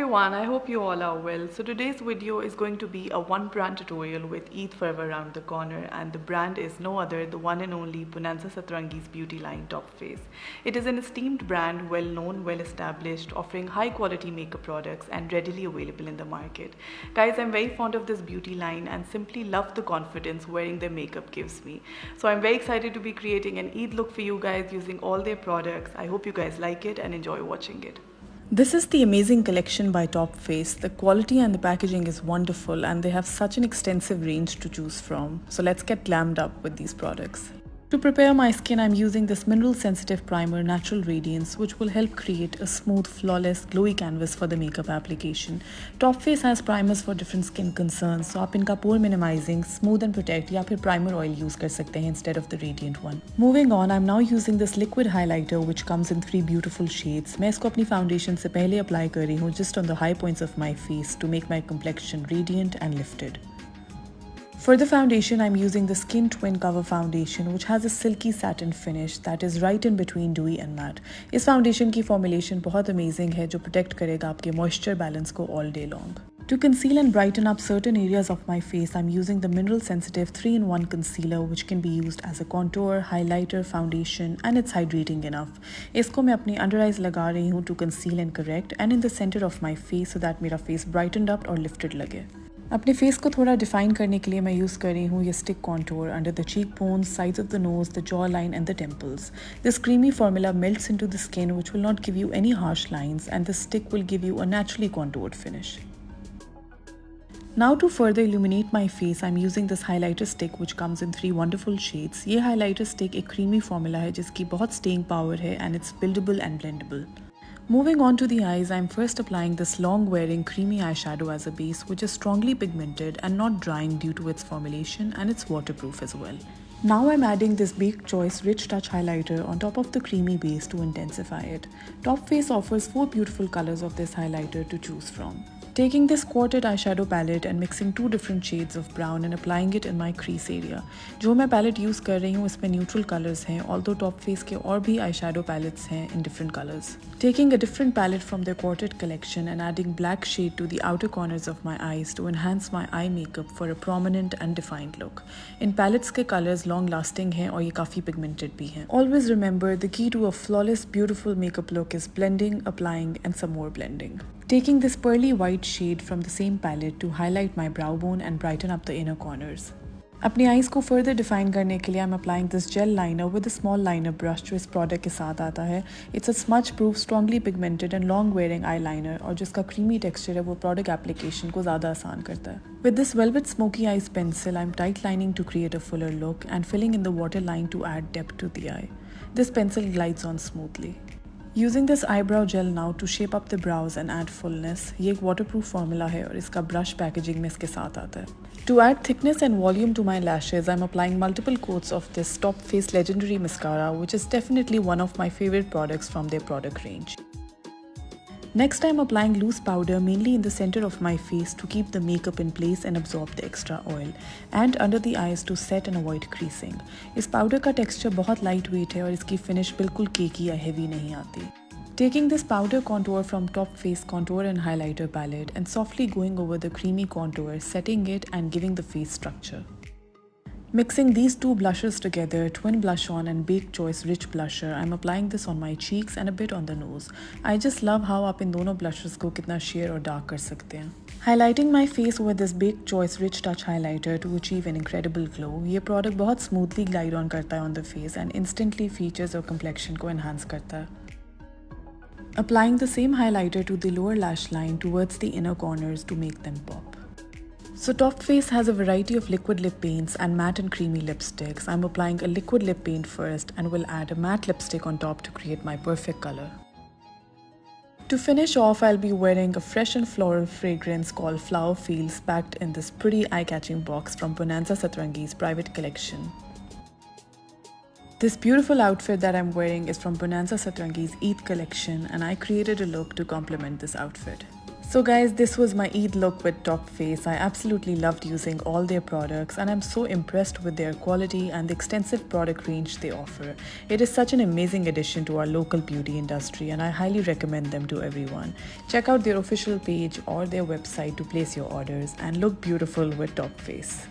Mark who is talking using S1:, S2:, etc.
S1: everyone, I hope you all are well. So today's video is going to be a one brand tutorial with Eid forever around the corner, and the brand is no other, the one and only Bonanza Satrangi's beauty line Top Face. It is an esteemed brand, well known, well established, offering high quality makeup products and readily available in the market. Guys, I'm very fond of this beauty line and simply love the confidence wearing their makeup gives me. So I'm very excited to be creating an Eid look for you guys using all their products. I hope you guys like it and enjoy watching it. This is the amazing collection by Top Face. The quality and the packaging is wonderful and they have such an extensive range to choose from. So let's get glammed up with these products. To prepare my skin, I'm using this mineral sensitive primer Natural Radiance, which will help create a smooth, flawless, glowy canvas for the makeup application. Top Face has primers for different skin concerns, so आप इनका pore minimizing, smooth and protect या फिर primer oil use कर सकते हैं instead of the radiant one. Moving on, I'm now using this liquid highlighter which comes in 3 beautiful shades. मैं इसको अपनी foundation से पहले apply कर रही हूँ just on the high points of my face to make my complexion radiant and lifted. For the foundation, I'm using the Skin Twin Cover Foundation, which has a silky satin finish that is right in between dewy and matte. इस foundation की formulation बहुत amazing है जो protect करेगा आपके moisture balance को all day long. To conceal and brighten up certain areas of my face, I'm using the Mineral Sensitive 3-in-1 Concealer, which can be used as a contour, highlighter, foundation, and it's hydrating enough. इसको मैं अपनी under eyes लगा रही हूँ to conceal and correct, and in the center of my face so that मेरा face brightened up और lifted लगे. अपने फेस को थोड़ा डिफाइन करने के लिए मैं यूज़ कर रही हूँ ये stick contour under the cheek bones, sides of the nose, the jaw line and the temples. This creamy formula melts into the skin which will not give you any harsh lines, and the stick will give you a naturally contoured finish. Now to further illuminate my face, I'm using this highlighter stick which comes in 3 wonderful shades. ये highlighter stick एक creamy formula है जिसकी बहुत staying power है and it's buildable and blendable. Moving on to the eyes, I'm first applying this long-wearing creamy eyeshadow as a base, which is strongly pigmented and not drying due to its formulation, and it's waterproof as well. Now I'm adding this Baked Choice Rich Touch highlighter on top of the creamy base to intensify it. Top Face offers 4 beautiful colors of this highlighter to choose from. Taking this quartet eyeshadow palette and mixing 2 different shades of brown and applying it in my crease area. जो मैं palette use कर रही हूँ इसमें neutral colors हैं, although Top Face के और भी eyeshadow palettes हैं in different colors. Taking a different palette from their quartet collection and adding black shade to the outer corners of my eyes to enhance my eye makeup for a prominent and defined look. In palettes के colors long lasting हैं और ये काफ़ी pigmented भी हैं. Always remember the key to a flawless beautiful makeup look is blending, applying and some more blending. Taking this pearly white shade from the same palette to highlight my brow bone and brighten up the inner corners. अपनी eyes को further define करने के लिए I'm applying this gel liner with a small liner brush जो इस product के साथ आता है. It's a smudge proof, strongly pigmented and long wearing eyeliner और जिसका creamy texture है वो product application को ज़्यादा आसान करता है. With this velvet smoky eyes pencil, I'm tight lining to create a fuller look and filling in the waterline to add depth to the eye. This pencil glides on smoothly. Using this eyebrow gel now to shape up the brows and add fullness. ये एक waterproof formula है और इसका brush packaging में इसके साथ आता है. To add thickness and volume to my lashes, I'm applying multiple coats of this Top Face Legendary Mascara, which is definitely one of my favorite products from their product range. Next, I'm applying loose powder mainly in the center of my face to keep the makeup in place and absorb the extra oil, and under the eyes to set and avoid creasing. इस powder का texture बहुत lightweight है और इसकी finish बिल्कुल cakey या heavy नहीं आती. Taking this powder contour from Top Face Contour and Highlighter palette and softly going over the creamy contour, setting it and giving the face structure. Mixing these 2 blushes together, Twin Blush On and Baked Choice Rich Blusher, I'm applying this on my cheeks and a bit on the nose. I just love how आप इन दोनों blushes को कितना sheer और dark कर सकते हैं. Highlighting my face with this Baked Choice Rich Touch highlighter to achieve an incredible glow. ये product बहुत smoothly glide on करता है on the face and instantly features और complexion को enhance करता है. Applying the same highlighter to the lower lash line towards the inner corners to make them pop. So Top Face has a variety of liquid lip paints and matte and creamy lipsticks. I'm applying a liquid lip paint first and will add a matte lipstick on top to create my perfect color. To finish off, I'll be wearing a fresh and floral fragrance called Flower Fields packed in this pretty eye-catching box from Bonanza Satrangi's private collection. This beautiful outfit that I'm wearing is from Bonanza Satrangi's Eid collection and I created a look to complement this outfit. So guys, this was my Eid look with Top Face. I absolutely loved using all their products and I'm so impressed with their quality and the extensive product range they offer. It is such an amazing addition to our local beauty industry and I highly recommend them to everyone. Check out their official page or their website to place your orders and look beautiful with Top Face.